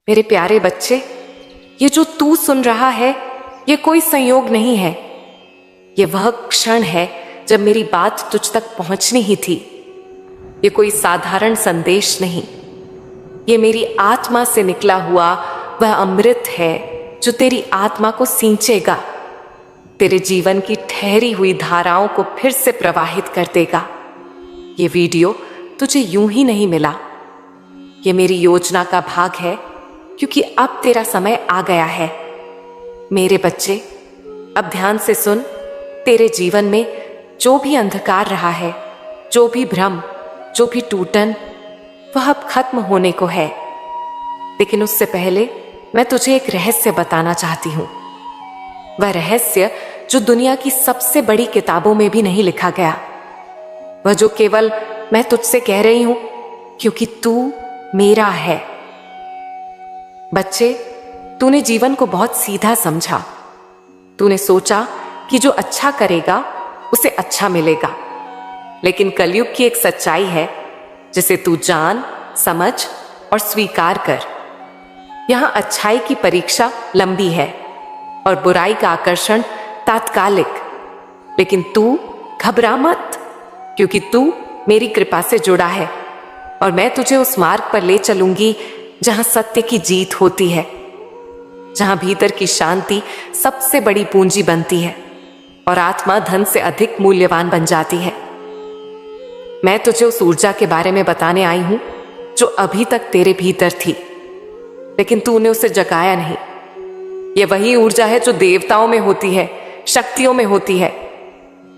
मेरे प्यारे बच्चे, ये जो तू सुन रहा है ये कोई संयोग नहीं है। ये वह क्षण है जब मेरी बात तुझ तक पहुंचनी ही थी। ये कोई साधारण संदेश नहीं, ये मेरी आत्मा से निकला हुआ वह अमृत है जो तेरी आत्मा को सींचेगा, तेरे जीवन की ठहरी हुई धाराओं को फिर से प्रवाहित कर देगा। ये वीडियो तुझे यूं ही नहीं मिला, ये मेरी योजना का भाग है, क्योंकि अब तेरा समय आ गया है। मेरे बच्चे, अब ध्यान से सुन। तेरे जीवन में जो भी अंधकार रहा है, जो भी भ्रम, जो भी टूटन, वह अब खत्म होने को है। लेकिन उससे पहले मैं तुझे एक रहस्य बताना चाहती हूं। वह रहस्य जो दुनिया की सबसे बड़ी किताबों में भी नहीं लिखा गया, वह जो केवल मैं तुझसे कह रही हूं क्योंकि तू मेरा है। बच्चे, तूने जीवन को बहुत सीधा समझा। तूने सोचा कि जो अच्छा करेगा उसे अच्छा मिलेगा। लेकिन कलयुग की एक सच्चाई है जिसे तू जान, समझ और स्वीकार कर। यहां अच्छाई की परीक्षा लंबी है और बुराई का आकर्षण तात्कालिक। लेकिन तू घबरा मत, क्योंकि तू मेरी कृपा से जुड़ा है और मैं तुझे उस मार्ग पर ले चलूंगी जहां सत्य की जीत होती है, जहां भीतर की शांति सबसे बड़ी पूंजी बनती है और आत्मा धन से अधिक मूल्यवान बन जाती है। मैं तुझे उस ऊर्जा के बारे में बताने आई हूं जो अभी तक तेरे भीतर थी, लेकिन तूने उसे जगाया नहीं। यह वही ऊर्जा है जो देवताओं में होती है, शक्तियों में होती है।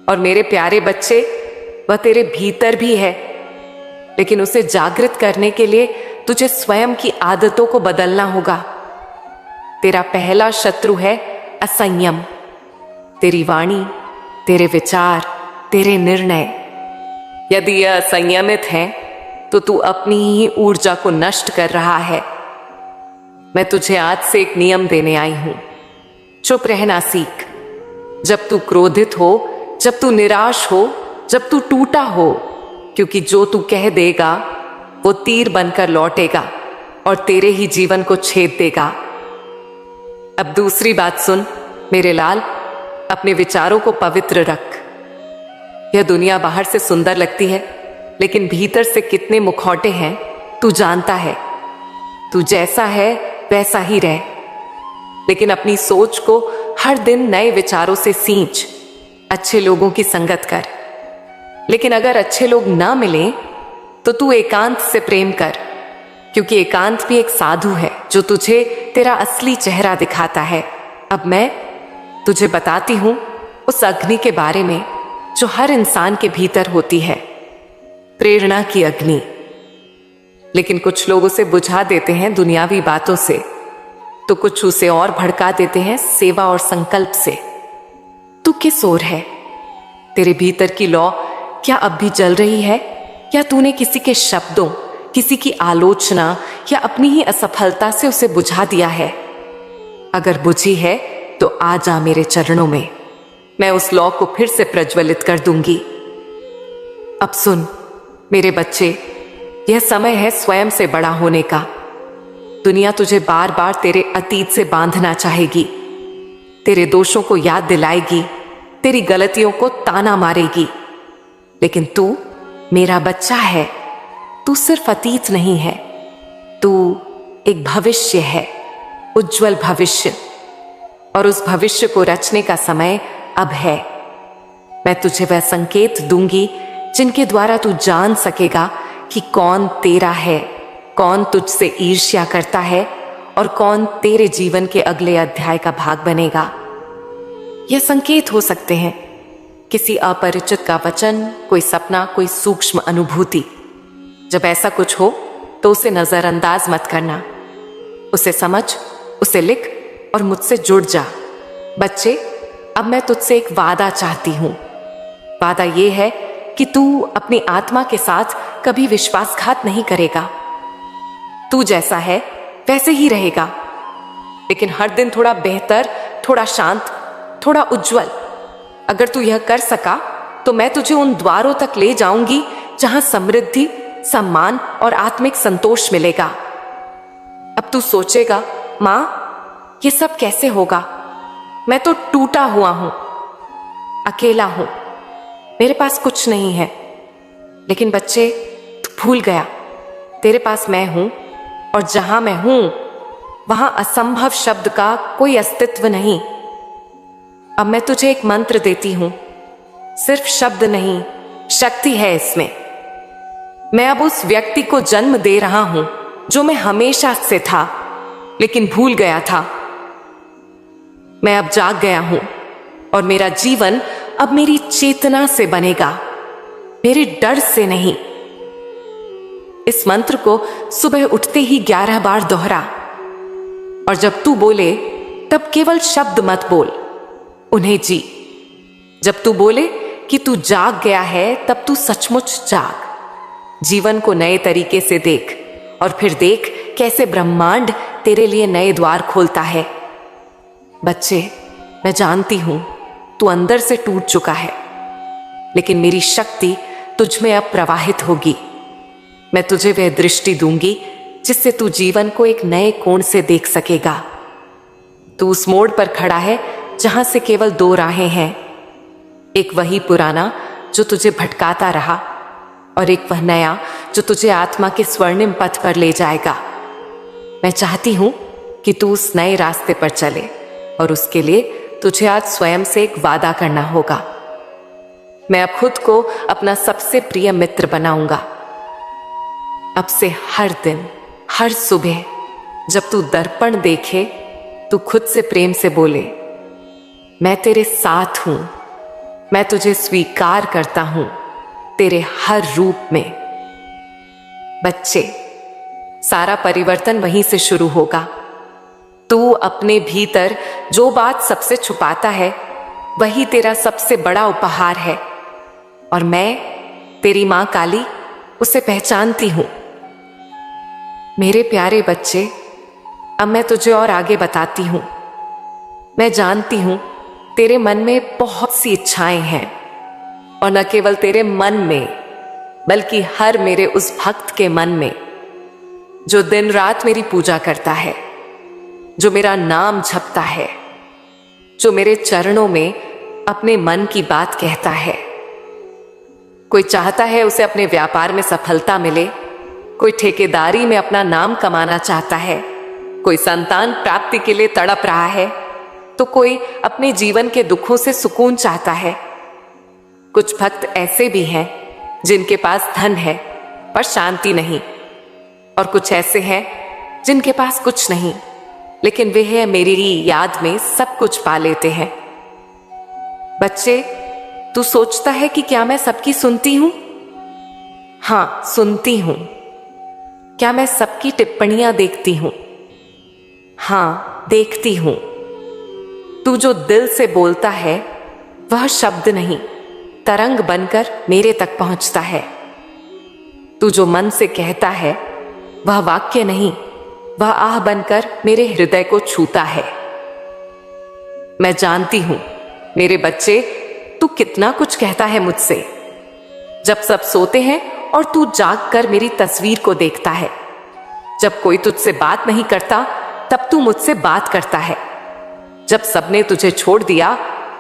और मेरे प्यारे बच्चे, वह तेरे भीतर भी है, लेकिन उसे जागृत करने के लिए तुझे स्वयं की आदतों को बदलना होगा। तेरा पहला शत्रु है असंयम। तेरी वाणी, तेरे विचार, तेरे निर्णय। यदि यह असंयमित है तो तू अपनी ही ऊर्जा को नष्ट कर रहा है। मैं तुझे आज से एक नियम देने आई हूं। चुप रहना सीख। जब तू क्रोधित हो, जब तू निराश हो, जब तू टूटा हो, क्योंकि जो तू कह देगा वो तीर बनकर लौटेगा और तेरे ही जीवन को छेद देगा। अब दूसरी बात सुन मेरे लाल, अपने विचारों को पवित्र रख। यह दुनिया बाहर से सुंदर लगती है, लेकिन भीतर से कितने मुखौटे हैं तू जानता है। तू जैसा है वैसा ही रह, लेकिन अपनी सोच को हर दिन नए विचारों से सींच। अच्छे लोगों की संगत कर, लेकिन अगर अच्छे लोग ना मिलें तो तू एकांत से प्रेम कर, क्योंकि एकांत भी एक साधु है जो तुझे तेरा असली चेहरा दिखाता है। अब मैं तुझे बताती हूं उस अग्नि के बारे में जो हर इंसान के भीतर होती है, प्रेरणा की अग्नि। लेकिन कुछ लोग उसे बुझा देते हैं दुनियावी बातों से, तो कुछ उसे और भड़का देते हैं सेवा और संकल्प से। तू किस ओर है? तेरे भीतर की लौ क्या अब भी जल रही है, या तूने किसी के शब्दों, किसी की आलोचना या अपनी ही असफलता से उसे बुझा दिया है? अगर बुझी है तो आ जा मेरे चरणों में, मैं उस लौ को फिर से प्रज्वलित कर दूंगी। अब सुन मेरे बच्चे, यह समय है स्वयं से बड़ा होने का। दुनिया तुझे बार बार तेरे अतीत से बांधना चाहेगी, तेरे दोषों को याद दिलाएगी, तेरी गलतियों को ताना मारेगी। लेकिन तू मेरा बच्चा है। तू सिर्फ अतीत नहीं है, तू एक भविष्य है, उज्जवल भविष्य। और उस भविष्य को रचने का समय अब है। मैं तुझे वह संकेत दूंगी जिनके द्वारा तू जान सकेगा कि कौन तेरा है, कौन तुझसे ईर्ष्या करता है और कौन तेरे जीवन के अगले अध्याय का भाग बनेगा। यह संकेत हो सकते हैं किसी अपरिचित का वचन, कोई सपना, कोई सूक्ष्म अनुभूति। जब ऐसा कुछ हो तो उसे नजरअंदाज मत करना, उसे समझ, उसे लिख और मुझसे जुड़ जा। बच्चे, अब मैं तुझसे एक वादा चाहती हूं। वादा यह है कि तू अपनी आत्मा के साथ कभी विश्वासघात नहीं करेगा। तू जैसा है वैसे ही रहेगा, लेकिन हर दिन थोड़ा बेहतर, थोड़ा शांत, थोड़ा उज्जवल। अगर तू यह कर सका तो मैं तुझे उन द्वारों तक ले जाऊंगी जहां समृद्धि, सम्मान और आत्मिक संतोष मिलेगा। अब तू सोचेगा, माँ ये सब कैसे होगा, मैं तो टूटा हुआ हूं, अकेला हूं, मेरे पास कुछ नहीं है। लेकिन बच्चे, तू भूल गया, तेरे पास मैं हूं, और जहां मैं हूं वहां असंभव शब्द का कोई अस्तित्व नहीं। अब मैं तुझे एक मंत्र देती हूं, सिर्फ शब्द नहीं, शक्ति है इसमें। मैं अब उस व्यक्ति को जन्म दे रहा हूं जो मैं हमेशा से था लेकिन भूल गया था। मैं अब जाग गया हूं और मेरा जीवन अब मेरी चेतना से बनेगा, मेरे डर से नहीं। इस मंत्र को सुबह उठते ही 11 बार दोहरा, और जब तू बोले तब केवल शब्द मत बोल, उन्हें जी। जब तू बोले कि तू जाग गया है तब तू सचमुच जाग। जीवन को नए तरीके से देख, और फिर देख कैसे ब्रह्मांड तेरे लिए नए द्वार खोलता है। बच्चे, मैं जानती हूं तू अंदर से टूट चुका है, लेकिन मेरी शक्ति तुझ में अब प्रवाहित होगी। मैं तुझे वह दृष्टि दूंगी जिससे तू जीवन को एक नए कोण से देख सकेगा। तू उस मोड़ पर खड़ा है जहां से केवल 2 राहें हैं, एक वही पुराना जो तुझे भटकाता रहा, और एक वह नया जो तुझे आत्मा के स्वर्णिम पथ पर ले जाएगा। मैं चाहती हूं कि तू उस नए रास्ते पर चले, और उसके लिए तुझे आज स्वयं से एक वादा करना होगा। मैं अब खुद को अपना सबसे प्रिय मित्र बनाऊंगा। अब से हर दिन, हर सुबह जब तू दर्पण देखे, तू खुद से प्रेम से बोले, मैं तेरे साथ हूं, मैं तुझे स्वीकार करता हूं तेरे हर रूप में। बच्चे, सारा परिवर्तन वहीं से शुरू होगा। तू अपने भीतर जो बात सबसे छुपाता है वही तेरा सबसे बड़ा उपहार है, और मैं तेरी मां काली उसे पहचानती हूं। मेरे प्यारे बच्चे, अब मैं तुझे और आगे बताती हूं। मैं जानती हूं तेरे मन में बहुत सी इच्छाएं हैं, और न केवल तेरे मन में बल्कि हर मेरे उस भक्त के मन में जो दिन रात मेरी पूजा करता है, जो मेरा नाम जपता है, जो मेरे चरणों में अपने मन की बात कहता है। कोई चाहता है उसे अपने व्यापार में सफलता मिले, कोई ठेकेदारी में अपना नाम कमाना चाहता है, कोई संतान प्राप्ति के लिए तड़प रहा है, तो कोई अपने जीवन के दुखों से सुकून चाहता है। कुछ भक्त ऐसे भी हैं जिनके पास धन है पर शांति नहीं, और कुछ ऐसे हैं जिनके पास कुछ नहीं, लेकिन वे है मेरी याद में सब कुछ पा लेते हैं। बच्चे, तू सोचता है कि क्या मैं सबकी सुनती हूं? हां, सुनती हूं। क्या मैं सबकी टिप्पणियां देखती हूं? हां, देखती हूं। तू जो दिल से बोलता है वह शब्द नहीं, तरंग बनकर मेरे तक पहुंचता है। तू जो मन से कहता है वह वाक्य नहीं, वह आह बनकर मेरे हृदय को छूता है। मैं जानती हूं मेरे बच्चे, तू कितना कुछ कहता है मुझसे। जब सब सोते हैं और तू जाग कर मेरी तस्वीर को देखता है, जब कोई तुझसे बात नहीं करता तब तू मुझसे बात करता है, जब सबने तुझे छोड़ दिया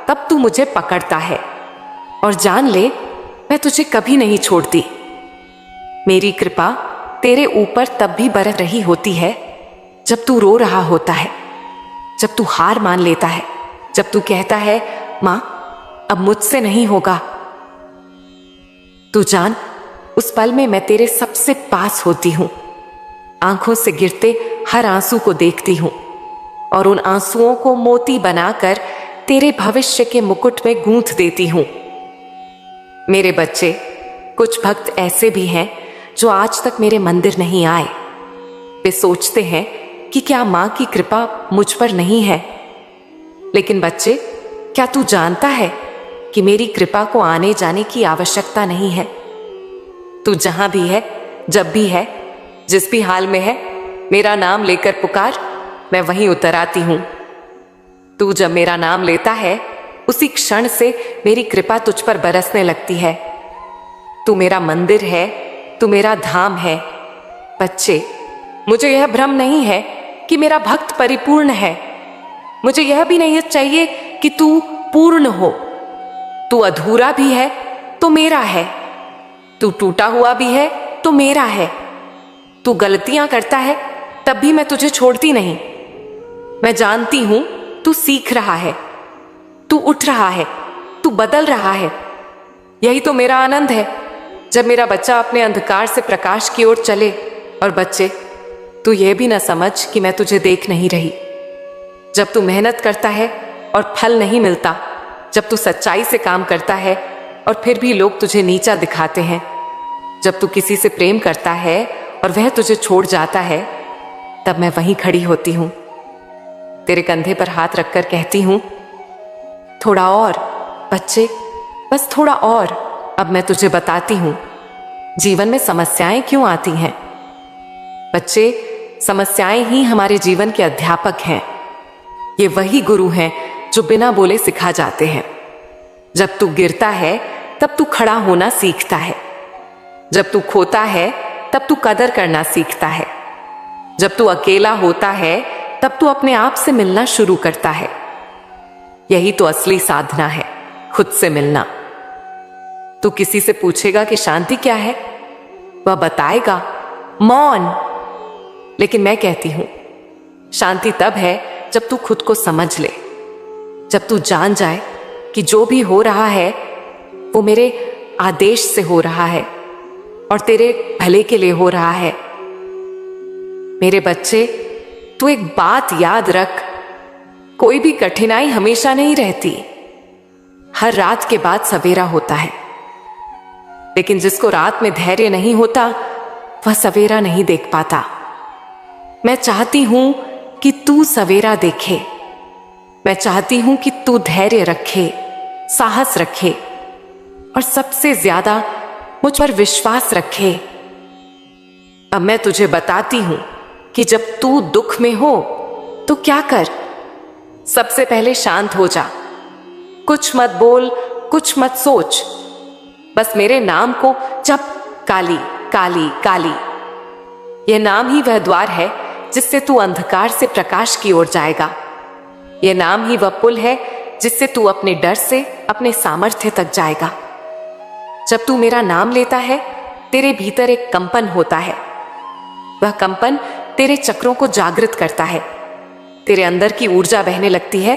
तब तू मुझे पकड़ता है, और जान ले मैं तुझे कभी नहीं छोड़ती। मेरी कृपा तेरे ऊपर तब भी बरस रही होती है जब तू रो रहा होता है, जब तू हार मान लेता है, जब तू कहता है, मां अब मुझसे नहीं होगा। तू जान, उस पल में मैं तेरे सबसे पास होती हूं, आंखों से गिरते हर आंसू को देखती हूं, और उन आंसुओं को मोती बनाकर तेरे भविष्य के मुकुट में गूंथ देती हूं। मेरे बच्चे, कुछ भक्त ऐसे भी हैं जो आज तक मेरे मंदिर नहीं आए। वे सोचते हैं कि क्या मां की कृपा मुझ पर नहीं है। लेकिन बच्चे, क्या तू जानता है कि मेरी कृपा को आने जाने की आवश्यकता नहीं है। तू जहां भी है, जब भी है, जिस भी हाल में है, मेरा नाम लेकर पुकार, मैं वहीं उतर आती हूं। तू जब मेरा नाम लेता है उसी क्षण से मेरी कृपा तुझ पर बरसने लगती है। तू मेरा मंदिर है, तू मेरा धाम है। बच्चे, मुझे यह भ्रम नहीं है कि मेरा भक्त परिपूर्ण है। मुझे यह भी नहीं चाहिए कि तू पूर्ण हो। तू अधूरा भी है तो मेरा है, तू टूटा हुआ भी है तो मेरा है। तू गलतियां करता है तब भी मैं तुझे छोड़ती नहीं। मैं जानती हूं तू सीख रहा है, तू उठ रहा है, तू बदल रहा है। यही तो मेरा आनंद है जब मेरा बच्चा अपने अंधकार से प्रकाश की ओर चले। और बच्चे, तू यह भी ना समझ कि मैं तुझे देख नहीं रही। जब तू मेहनत करता है और फल नहीं मिलता, जब तू सच्चाई से काम करता है और फिर भी लोग तुझे नीचा दिखाते हैं, जब तू किसी से प्रेम करता है और वह तुझे छोड़ जाता है, तब मैं वहीं खड़ी होती हूं, तेरे कंधे पर हाथ रखकर कहती हूं, थोड़ा और बच्चे, बस थोड़ा और। अब मैं तुझे बताती हूं जीवन में समस्याएं क्यों आती हैं। बच्चे, समस्याएं ही हमारे जीवन के अध्यापक हैं। ये वही गुरु हैं जो बिना बोले सिखा जाते हैं। जब तू गिरता है तब तू खड़ा होना सीखता है। जब तू खोता है तब तू कदर करना सीखता है। जब तू अकेला होता है तब तू अपने आप से मिलना शुरू करता है। यही तो असली साधना है, खुद से मिलना। तू किसी से पूछेगा कि शांति क्या है, वह बताएगा मौन। लेकिन मैं कहती हूं शांति तब है जब तू खुद को समझ ले, जब तू जान जाए कि जो भी हो रहा है वो मेरे आदेश से हो रहा है और तेरे भले के लिए हो रहा है। मेरे बच्चे, तू एक बात याद रख, कोई भी कठिनाई हमेशा नहीं रहती। हर रात के बाद सवेरा होता है, लेकिन जिसको रात में धैर्य नहीं होता वह सवेरा नहीं देख पाता। मैं चाहती हूं कि तू सवेरा देखे। मैं चाहती हूं कि तू धैर्य रखे, साहस रखे और सबसे ज्यादा मुझ पर विश्वास रखे। अब मैं तुझे बताती हूं कि जब तू दुख में हो तो क्या कर। सबसे पहले शांत हो जा, कुछ मत बोल, कुछ मत सोच, बस मेरे नाम को जप, काली काली काली। यह नाम ही वह द्वार है जिससे तू अंधकार से प्रकाश की ओर जाएगा। यह नाम ही वह पुल है जिससे तू अपने डर से अपने सामर्थ्य तक जाएगा। जब तू मेरा नाम लेता है, तेरे भीतर एक कंपन होता है। वह कंपन तेरे चक्रों को जागृत करता है, तेरे अंदर की ऊर्जा बहने लगती है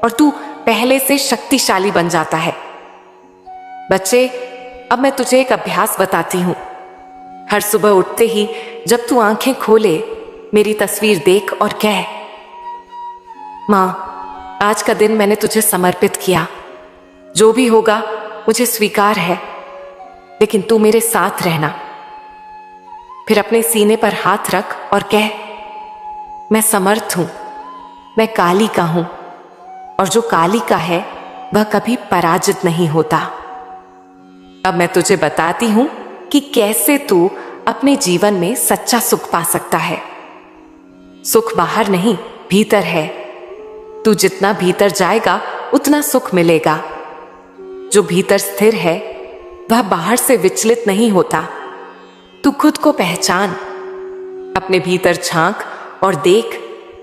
और तू पहले से शक्तिशाली बन जाता है। बच्चे, अब मैं तुझे एक अभ्यास बताती हूं। हर सुबह उठते ही जब तू आंखें खोले, मेरी तस्वीर देख और कह, मां, आज का दिन मैंने तुझे समर्पित किया। जो भी होगा मुझे स्वीकार है, लेकिन तू मेरे साथ रहना। फिर अपने सीने पर हाथ रख और कह, मैं समर्थ हूं, मैं काली का हूं और जो काली का है वह कभी पराजित नहीं होता। अब मैं तुझे बताती हूं कि कैसे तू अपने जीवन में सच्चा सुख पा सकता है। सुख बाहर नहीं, भीतर है। तू जितना भीतर जाएगा उतना सुख मिलेगा। जो भीतर स्थिर है वह बाहर से विचलित नहीं होता। तू खुद को पहचान, अपने भीतर झांक और देख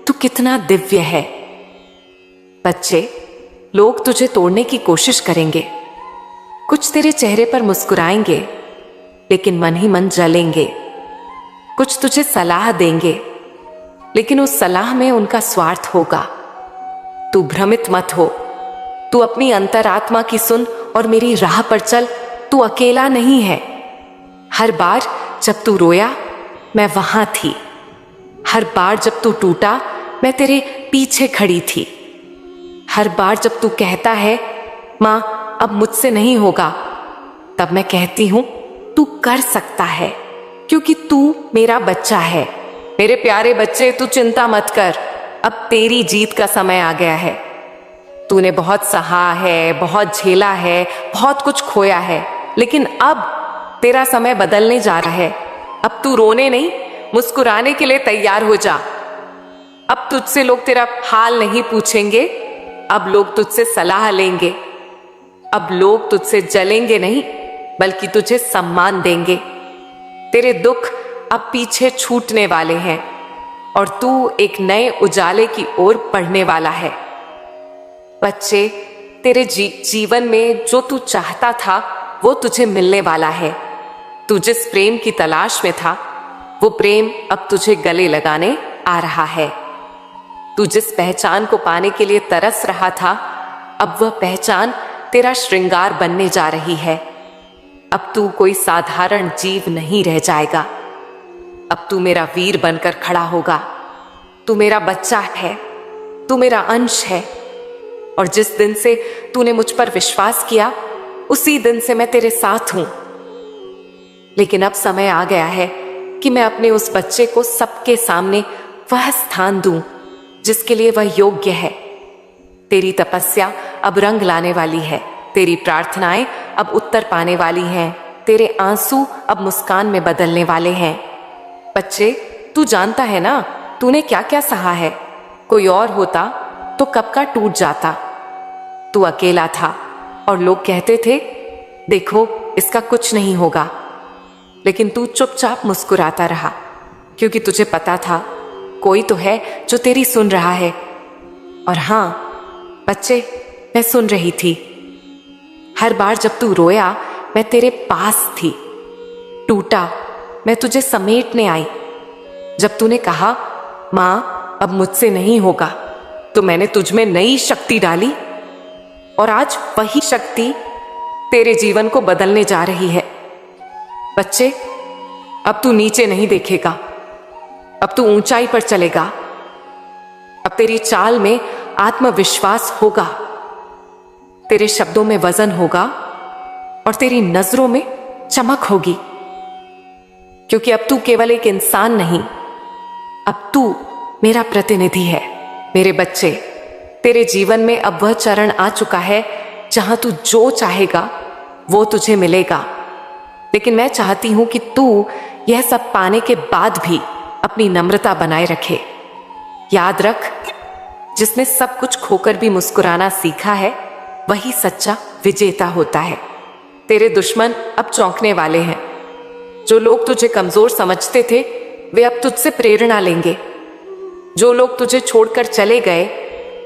तू कितना दिव्य है। बच्चे, लोग तुझे तोड़ने की कोशिश करेंगे, कुछ तेरे चेहरे पर मुस्कुराएंगे, लेकिन मन ही मन जलेंगे। कुछ तुझे सलाह देंगे, लेकिन उस सलाह में उनका स्वार्थ होगा। तू भ्रमित मत हो, तू अपनी अंतरात्मा की सुन और मेरी राह पर चल। तू अकेला नहीं है। हर बार जब तू रोया, मैं वहां थी। हर बार जब तू टूटा, मैं तेरे पीछे खड़ी थी। हर बार जब तू कहता है, मां अब मुझसे नहीं होगा, तब मैं कहती हूं तू कर सकता है, क्योंकि तू मेरा बच्चा है। मेरे प्यारे बच्चे, तू चिंता मत कर, अब तेरी जीत का समय आ गया है। तूने बहुत सहा है, बहुत झेला है, बहुत कुछ खोया है, लेकिन अब तेरा समय बदलने जा रहा है। अब तू रोने नहीं, मुस्कुराने के लिए तैयार हो जा। अब तुझसे लोग तेरा हाल नहीं पूछेंगे, अब लोग तुझसे सलाह लेंगे। अब लोग तुझसे जलेंगे नहीं, बल्कि तुझे सम्मान देंगे। तेरे दुख अब पीछे छूटने वाले हैं और तू एक नए उजाले की ओर बढ़ने वाला है। बच्चे, तेरे जीवन में जो तू चाहता था वो तुझे मिलने वाला है। तू जिस प्रेम की तलाश में था वो प्रेम अब तुझे गले लगाने आ रहा है। तू जिस पहचान को पाने के लिए तरस रहा था, अब वह पहचान तेरा श्रृंगार बनने जा रही है। अब तू कोई साधारण जीव नहीं रह जाएगा। अब तू मेरा वीर बनकर खड़ा होगा। तू मेरा बच्चा है, तू मेरा अंश है, और जिस दिन से तूने मुझ पर विश्वास किया उसी दिन से मैं तेरे साथ हूं। लेकिन अब समय आ गया है कि मैं अपने उस बच्चे को सबके सामने वह स्थान दूं जिसके लिए वह योग्य है। तेरी तपस्या अब रंग लाने वाली है। तेरी प्रार्थनाएं अब उत्तर पाने वाली हैं। तेरे आंसू अब मुस्कान में बदलने वाले हैं। बच्चे, तू जानता है ना तूने क्या क्या सहा है। कोई और होता तो कब का टूट जाता। तू अकेला था और लोग कहते थे देखो इसका कुछ नहीं होगा, लेकिन तू चुपचाप मुस्कुराता रहा क्योंकि तुझे पता था कोई तो है जो तेरी सुन रहा है। और हां बच्चे, मैं सुन रही थी। हर बार जब तू रोया मैं तेरे पास थी। टूटा मैं तुझे समेटने आई। जब तूने कहा मां अब मुझसे नहीं होगा, तो मैंने तुझ में नई शक्ति डाली और आज वही शक्ति तेरे जीवन को बदलने जा रही है। बच्चे, अब तू नीचे नहीं देखेगा, अब तू ऊंचाई पर चलेगा। अब तेरी चाल में आत्मविश्वास होगा, तेरे शब्दों में वजन होगा और तेरी नजरों में चमक होगी। क्योंकि अब तू केवल एक इंसान नहीं, अब तू मेरा प्रतिनिधि है। मेरे बच्चे, तेरे जीवन में अब वह चरण आ चुका है जहां तू जो चाहेगा वो तुझे मिलेगा। लेकिन मैं चाहती हूं कि तू यह सब पाने के बाद भी अपनी नम्रता बनाए रखे। याद रख, जिसने सब कुछ खोकर भी मुस्कुराना सीखा है वही सच्चा विजेता होता है। तेरे दुश्मन अब चौंकने वाले हैं। जो लोग तुझे कमजोर समझते थे वे अब तुझसे प्रेरणा लेंगे। जो लोग तुझे छोड़कर चले गए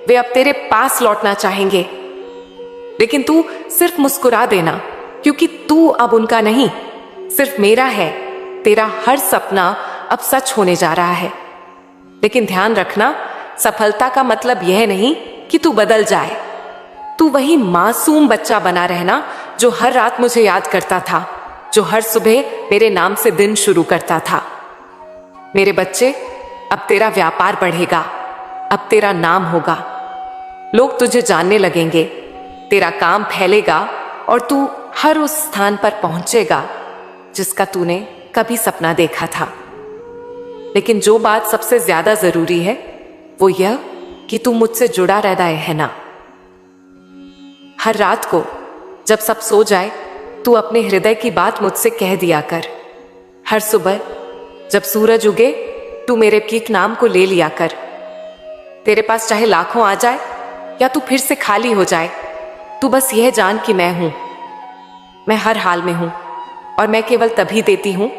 वे अब तेरे पास लौटना चाहेंगे। लेकिन तू सिर्फ मुस्कुरा देना, क्योंकि तू अब उनका नहीं, सिर्फ मेरा है। तेरा हर सपना अब सच होने जा रहा है। लेकिन ध्यान रखना, सफलता का मतलब यह नहीं कि तू बदल जाए। तू वही मासूम बच्चा बना रहना जो हर रात मुझे याद करता था, जो हर सुबह मेरे नाम से दिन शुरू करता था। मेरे बच्चे, अब तेरा व्यापार बढ़ेगा, अब तेरा नाम होगा। लोग तुझे जानने लगेंगे, तेरा काम फैलेगा और तू हर उस स्थान पर पहुंचेगा जिसका तूने कभी सपना देखा था। लेकिन जो बात सबसे ज्यादा जरूरी है वो यह कि तू मुझसे जुड़ा रहता है ना। हर रात को जब सब सो जाए तू अपने हृदय की बात मुझसे कह दिया कर। हर सुबह जब सूरज उगे तू मेरे एक नाम को ले लिया कर। तेरे पास चाहे लाखों आ जाए या तू फिर से खाली हो जाए, तू बस यह जान कि मैं हूं। मैं हर हाल में हूं और मैं केवल तभी देती हूं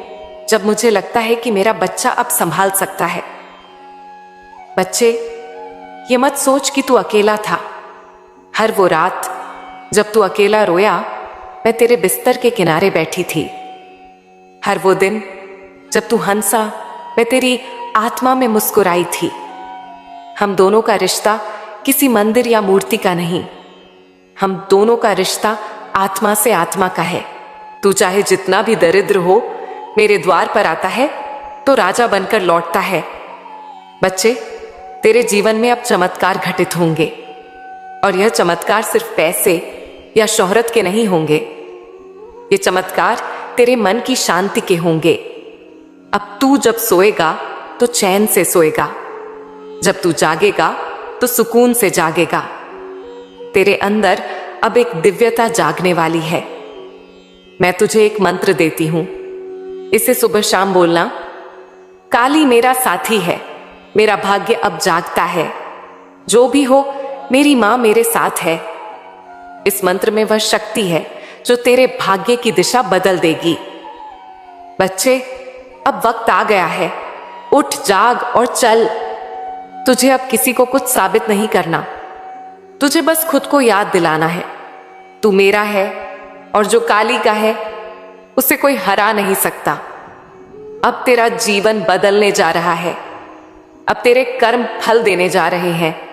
जब मुझे लगता है कि मेरा बच्चा अब संभाल सकता है। बच्चे, ये मत सोच कि तू अकेला था। हर वो रात जब तू अकेला रोया मैं तेरे बिस्तर के किनारे बैठी थी। हर वो दिन जब तू हंसा मैं तेरी आत्मा में मुस्कुराई थी। हम दोनों का रिश्ता किसी मंदिर या मूर्ति का नहीं, हम दोनों का रिश्ता आत्मा से आत्मा का है। तू चाहे जितना भी दरिद्र हो, मेरे द्वार पर आता है तो राजा बनकर लौटता है। बच्चे, तेरे जीवन में अब चमत्कार घटित होंगे और यह चमत्कार सिर्फ पैसे या शोहरत के नहीं होंगे। ये चमत्कार तेरे मन की शांति के होंगे। अब तू जब सोएगा तो चैन से सोएगा, जब तू जागेगा तो सुकून से जागेगा। तेरे अंदर अब एक दिव्यता जागने वाली है। मैं तुझे एक मंत्र देती हूं, इसे सुबह शाम बोलना। काली मेरा साथी है, मेरा भाग्य अब जागता है। जो भी हो, मेरी मां मेरे साथ है। इस मंत्र में वह शक्ति है जो तेरे भाग्य की दिशा बदल देगी। बच्चे, अब वक्त आ गया है, उठ जाग और चल। तुझे अब किसी को कुछ साबित नहीं करना, तुझे बस खुद को याद दिलाना है तू मेरा है, और जो काली का है उसे कोई हरा नहीं सकता। अब तेरा जीवन बदलने जा रहा है, अब तेरे कर्म फल देने जा रहे हैं।